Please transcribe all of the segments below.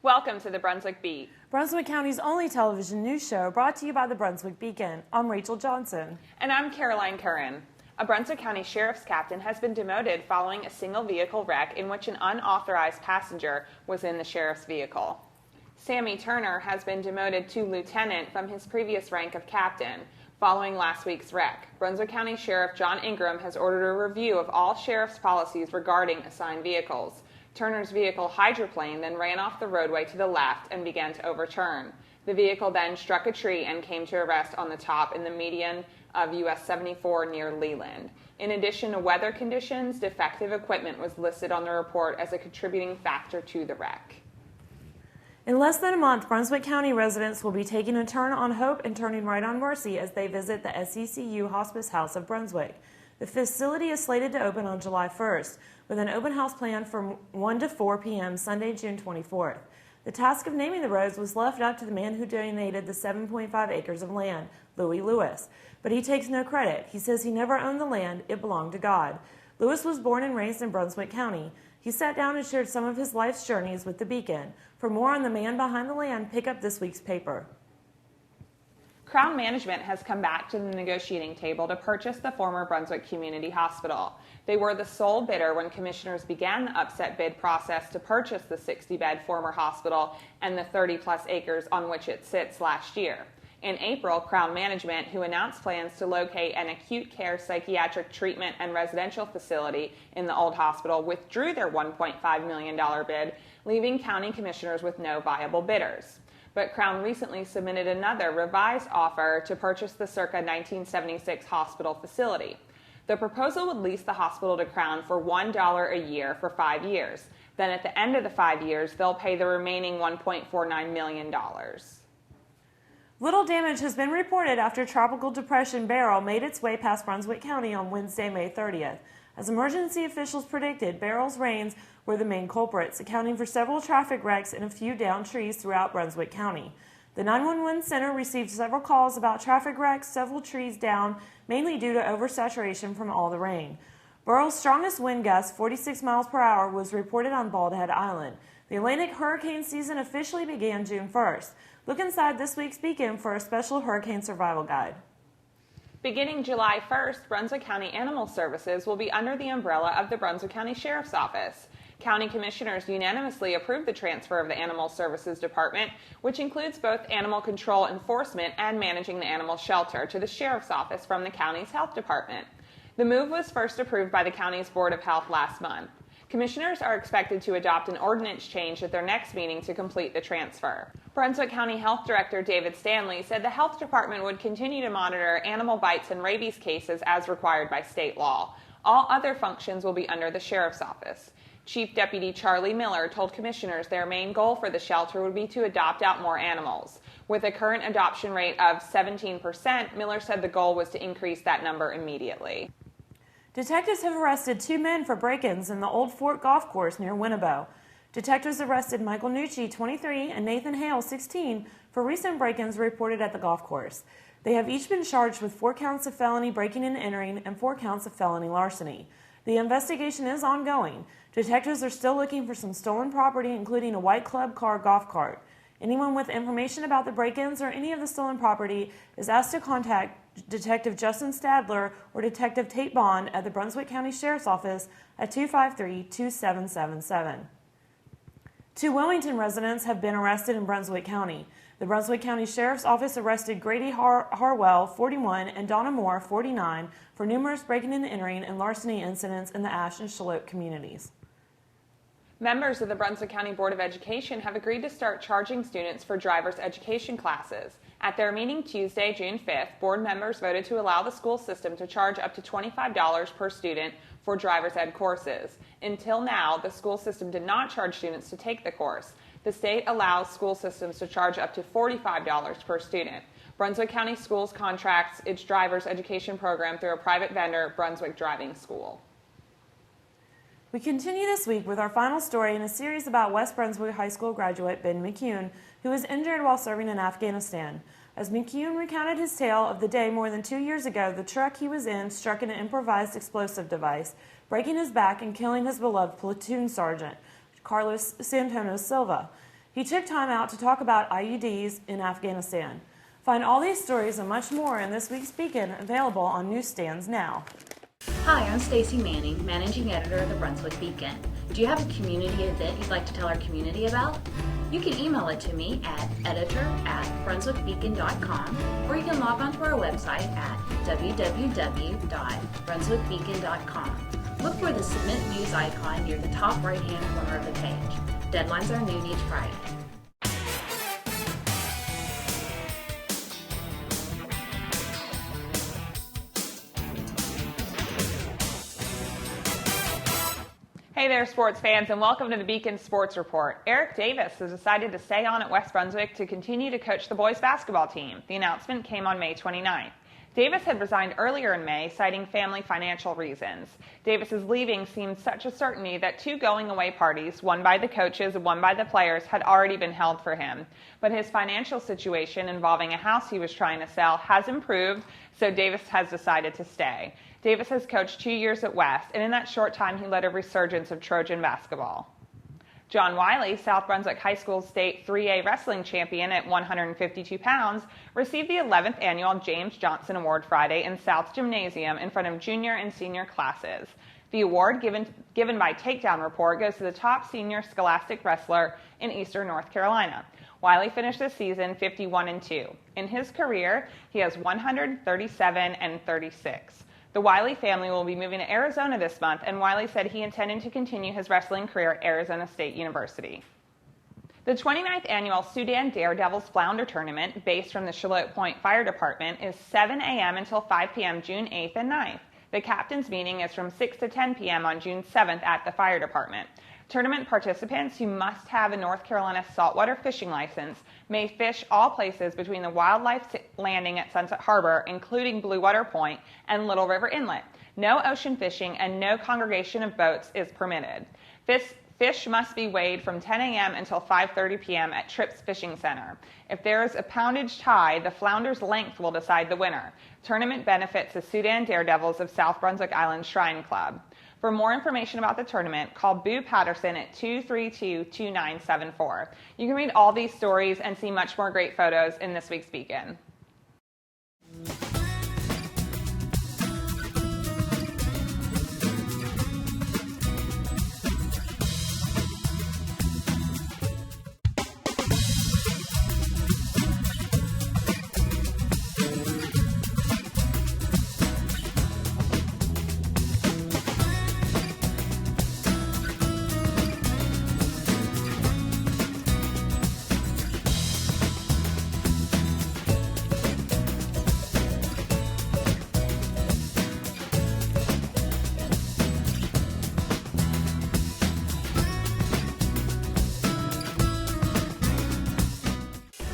Welcome to the Brunswick Beat. Brunswick County's only television news show brought to you by the Brunswick Beacon. I'm Rachel Johnson. And I'm Caroline Curran. A Brunswick County Sheriff's captain has been demoted following a single vehicle wreck in which an unauthorized passenger was in the sheriff's vehicle. Sammy Turner has been demoted to lieutenant from his previous rank of captain. Following last week's wreck, Brunswick County Sheriff John Ingram has ordered a review of all sheriff's policies regarding assigned vehicles. Turner's vehicle hydroplaned, then ran off the roadway to the left and began to overturn. The vehicle then struck a tree and came to a rest on the top in the median of US 74 near Leland. In addition to weather conditions, defective equipment was listed on the report as a contributing factor to the wreck. In less than a month, Brunswick County residents will be taking a turn on hope and turning right on mercy as they visit the SCCU Hospice House of Brunswick. The facility is slated to open on July 1st, with an open house planned from 1 to 4 p.m. Sunday, June 24th. The task of naming the roads was left up to the man who donated the 7.5 acres of land, Louis Lewis. But he takes no credit. He says he never owned the land, it belonged to God. Lewis was born and raised in Brunswick County. He sat down and shared some of his life's journeys with the Beacon. For more on the man behind the land, pick up this week's paper. Crown Management has come back to the negotiating table to purchase the former Brunswick Community Hospital. They were the sole bidder when commissioners began the upset bid process to purchase the 60-bed former hospital and the 30-plus acres on which it sits last year. In April, Crown Management, who announced plans to locate an acute care psychiatric treatment and residential facility in the old hospital, withdrew their $1.5 million bid, leaving county commissioners with no viable bidders. But Crown recently submitted another revised offer to purchase the circa 1976 hospital facility. The proposal would lease the hospital to Crown for $1 a year for 5 years. Then at the end of the 5 years, they'll pay the remaining $1.49 million. Little damage has been reported after Tropical Depression Beryl made its way past Brunswick County on Wednesday, May 30th. As emergency officials predicted, Beryl's rains were the main culprits, accounting for several traffic wrecks and a few downed trees throughout Brunswick County. The 911 center received several calls about traffic wrecks, several trees down, mainly due to oversaturation from all the rain. Beryl's strongest wind gust, 46 miles per hour, was reported on Bald Head Island. The Atlantic hurricane season officially began June 1st. Look inside this week's Beacon for a special hurricane survival guide. Beginning July 1st, Brunswick County Animal Services will be under the umbrella of the Brunswick County Sheriff's Office. County commissioners unanimously approved the transfer of the Animal Services Department, which includes both animal control enforcement and managing the animal shelter, to the Sheriff's Office from the county's Health Department. The move was first approved by the county's Board of Health last month. Commissioners are expected to adopt an ordinance change at their next meeting to complete the transfer. Brunswick County Health Director David Stanley said the Health Department would continue to monitor animal bites and rabies cases as required by state law. All other functions will be under the Sheriff's Office. Chief Deputy Charlie Miller told commissioners their main goal for the shelter would be to adopt out more animals. With a current adoption rate of 17%, Miller said the goal was to increase that number immediately. Detectives have arrested 2 men for break-ins in the Old Fort Golf Course near Winnebago. Detectives arrested Michael Nucci, 23, and Nathan Hale, 16, for recent break-ins reported at the golf course. They have each been charged with 4 counts of felony breaking and entering and 4 counts of felony larceny. The investigation is ongoing. Detectives are still looking for some stolen property, including a white club car golf cart. Anyone with information about the break-ins or any of the stolen property is asked to contact Detective Justin Stadler or Detective Tate Bond at the Brunswick County Sheriff's Office at 253-2777. 2 Wilmington residents have been arrested in Brunswick County. The Brunswick County Sheriff's Office arrested Grady Harwell, 41, and Donna Moore, 49, for numerous breaking and entering and larceny incidents in the Ash and Shalote communities. Members of the Brunswick County Board of Education have agreed to start charging students for driver's education classes. At their meeting Tuesday, June 5th, board members voted to allow the school system to charge up to $25 per student for driver's ed courses. Until now, the school system did not charge students to take the course. The state allows school systems to charge up to $45 per student. Brunswick County Schools contracts its driver's education program through a private vendor, Brunswick Driving School. We continue this week with our final story in a series about West Brunswick High School graduate Ben McCune, who was injured while serving in Afghanistan. As McCune recounted his tale of the day more than 2 years ago, the truck he was in struck an improvised explosive device, breaking his back and killing his beloved platoon sergeant, Carlos Santono Silva. He took time out to talk about IUDs in Afghanistan. Find all these stories and much more in this week's Beacon, available on newsstands now. Hi, I'm Stacy Manning, Managing Editor of the Brunswick Beacon. Do you have a community event you'd like to tell our community about? You can email it to me at editor@brunswickbeacon.com, or you can log on to our website at www.brunswickbeacon.com. Look for the Submit News icon near the top right-hand corner of the page. Deadlines are noon each Friday. Hey there, sports fans, and welcome to the Beacon Sports Report. Eric Davis has decided to stay on at West Brunswick to continue to coach the boys basketball team. The announcement came on May 29th. Davis had resigned earlier in May, citing family financial reasons. Davis's leaving seemed such a certainty that 2 going-away parties, one by the coaches and one by the players, had already been held for him. But his financial situation involving a house he was trying to sell has improved, so Davis has decided to stay. Davis has coached 2 years at West, and in that short time he led a resurgence of Trojan basketball. John Wiley, South Brunswick High School's state 3A wrestling champion at 152 pounds, received the 11th annual James Johnson Award Friday in South Gymnasium in front of junior and senior classes. The award, given by Takedown Report, goes to the top senior scholastic wrestler in Eastern North Carolina. Wiley finished the season 51-2. In his career, he has 137-36. The Wiley family will be moving to Arizona this month, and Wiley said he intended to continue his wrestling career at Arizona State University. The 29th annual Sudan Daredevils Flounder Tournament, based from the Charlotte Point Fire Department, is 7 a.m. until 5 p.m. June 8th and 9th. The captain's meeting is from 6 to 10 p.m. on June 7th at the fire department. Tournament participants who must have a North Carolina saltwater fishing license may fish all places between the Wildlife Landing at Sunset Harbor, including Blue Water Point and Little River Inlet. No ocean fishing and no congregation of boats is permitted. Fish must be weighed from 10 a.m. until 5:30 p.m. at Tripp's Fishing Center. If there is a poundage tie, the flounder's length will decide the winner. Tournament benefits the Sudan Daredevils of South Brunswick Island Shrine Club. For more information about the tournament, call Boo Patterson at 232-2974. You can read all these stories and see much more great photos in this week's Beacon.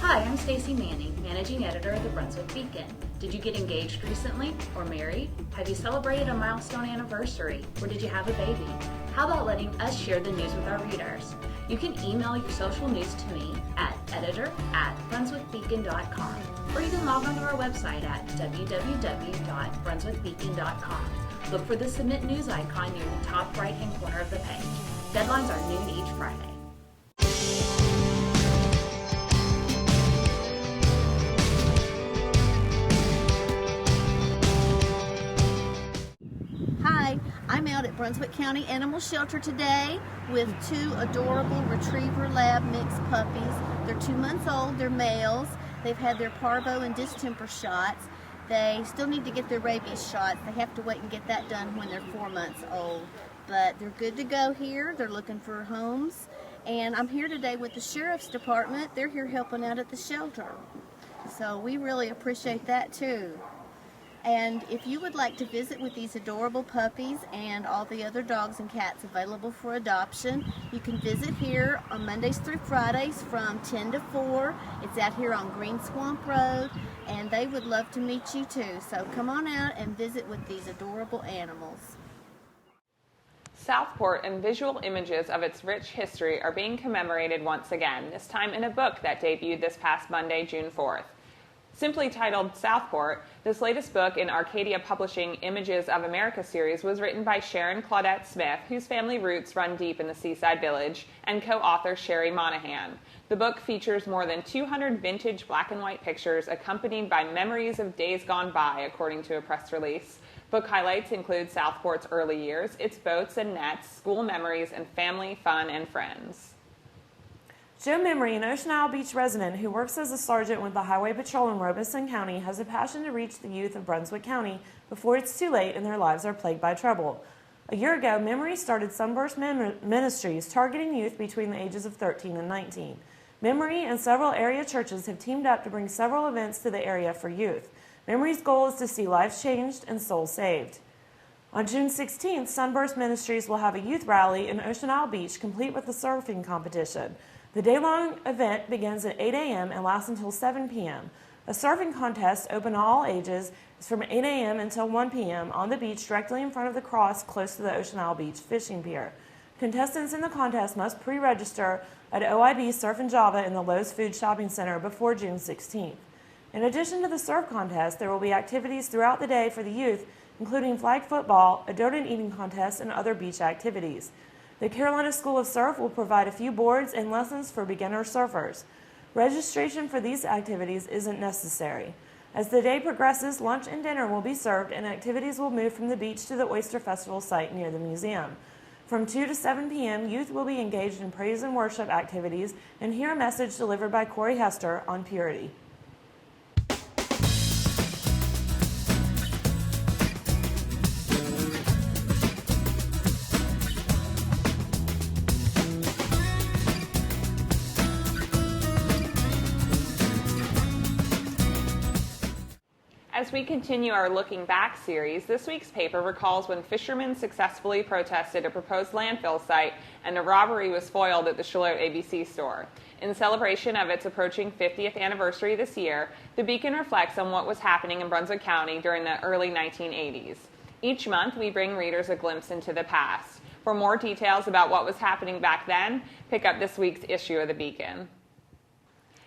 Hi, I'm Stacy Manning, Managing Editor of the Brunswick Beacon. Did you get engaged recently or married? Have you celebrated a milestone anniversary? Or did you have a baby? How about letting us share the news with our readers? You can email your social news to me at editor@brunswickbeacon.com, or you can log on to our website at www.brunswickbeacon.com. Look for the Submit News icon near the top right-hand corner of the page. Deadlines are noon each Friday. Hi, I'm out at Brunswick County Animal Shelter today with 2 adorable Retriever Lab mixed puppies. They're 2 months old, they're males. They've had their parvo and distemper shots. They still need to get their rabies shots. They have to wait and get that done when they're 4 months old. But they're good to go here. They're looking for homes. And I'm here today with the Sheriff's Department. They're here helping out at the shelter. So we really appreciate that too. And if you would like to visit with these adorable puppies and all the other dogs and cats available for adoption, you can visit here on Mondays through Fridays from 10 to 4. It's out here on Green Swamp Road, and they would love to meet you too. So come on out and visit with these adorable animals. Southport and visual images of its rich history are being commemorated once again, this time in a book that debuted this past Monday, June 4th. Simply titled Southport, this latest book in Arcadia Publishing Images of America series was written by Sharon Claudette Smith, whose family roots run deep in the seaside village, and co-author Sherry Monahan. The book features more than 200 vintage black and white pictures accompanied by memories of days gone by, according to a press release. Book highlights include Southport's early years, its boats and nets, school memories, and family, fun, and friends. Joe Memory, an Ocean Isle Beach resident who works as a sergeant with the Highway Patrol in Robeson County, has a passion to reach the youth of Brunswick County before it's too late and their lives are plagued by trouble. A year ago, Memory started Sunburst Ministries, targeting youth between the ages of 13 and 19. Memory and several area churches have teamed up to bring several events to the area for youth. Memory's goal is to see lives changed and souls saved. On June 16th, Sunburst Ministries will have a youth rally in Ocean Isle Beach, complete with a surfing competition. The day-long event begins at 8 a.m. and lasts until 7 p.m. A surfing contest, open to all ages, is from 8 a.m. until 1 p.m. on the beach directly in front of the cross close to the Ocean Isle Beach fishing pier. Contestants in the contest must pre-register at OIB Surf and Java in the Lowe's Food Shopping Center before June 16th. In addition to the surf contest, there will be activities throughout the day for the youth, including flag football, a donut eating contest, and other beach activities. The Carolina School of Surf will provide a few boards and lessons for beginner surfers. Registration for these activities isn't necessary. As the day progresses, lunch and dinner will be served and activities will move from the beach to the Oyster Festival site near the museum. From 2 to 7 p.m., youth will be engaged in praise and worship activities and hear a message delivered by Corey Hester on purity. As we continue our Looking Back series, this week's paper recalls when fishermen successfully protested a proposed landfill site and a robbery was foiled at the Charlotte ABC store. In celebration of its approaching 50th anniversary this year, the Beacon reflects on what was happening in Brunswick County during the early 1980s. Each month, we bring readers a glimpse into the past. For more details about what was happening back then, pick up this week's issue of the Beacon.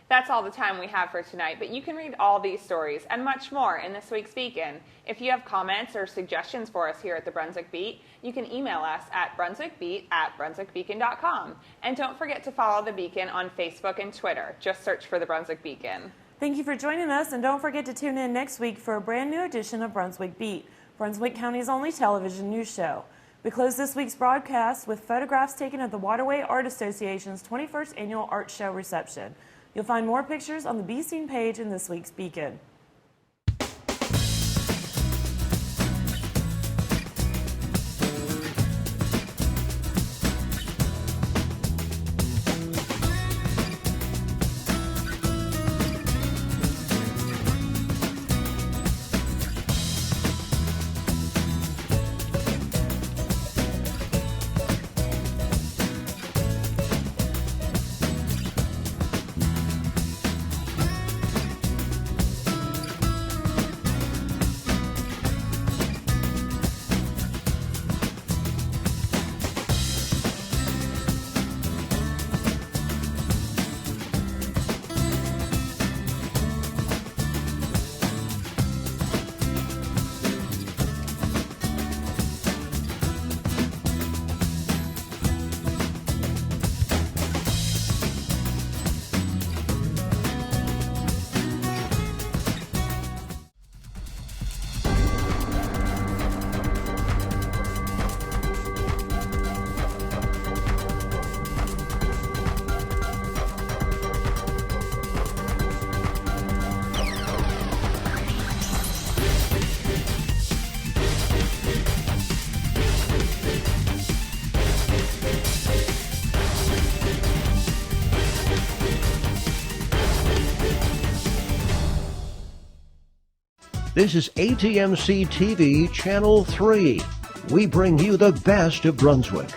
That's all the time we have for tonight, but you can read all these stories and much more in this week's Beacon. If you have comments or suggestions for us here at the Brunswick Beat, you can email us at brunswickbeat@brunswickbeacon.com. And don't forget to follow the Beacon on Facebook and Twitter. Just search for the Brunswick Beacon. Thank you for joining us, and don't forget to tune in next week for a brand new edition of Brunswick Beat, Brunswick County's only television news show. We close this week's broadcast with photographs taken at the Waterway Art Association's 21st Annual Art Show reception. You'll find more pictures on the Be Seen page in this week's Beacon. This is ATMC TV Channel 3. We bring you the best of Brunswick.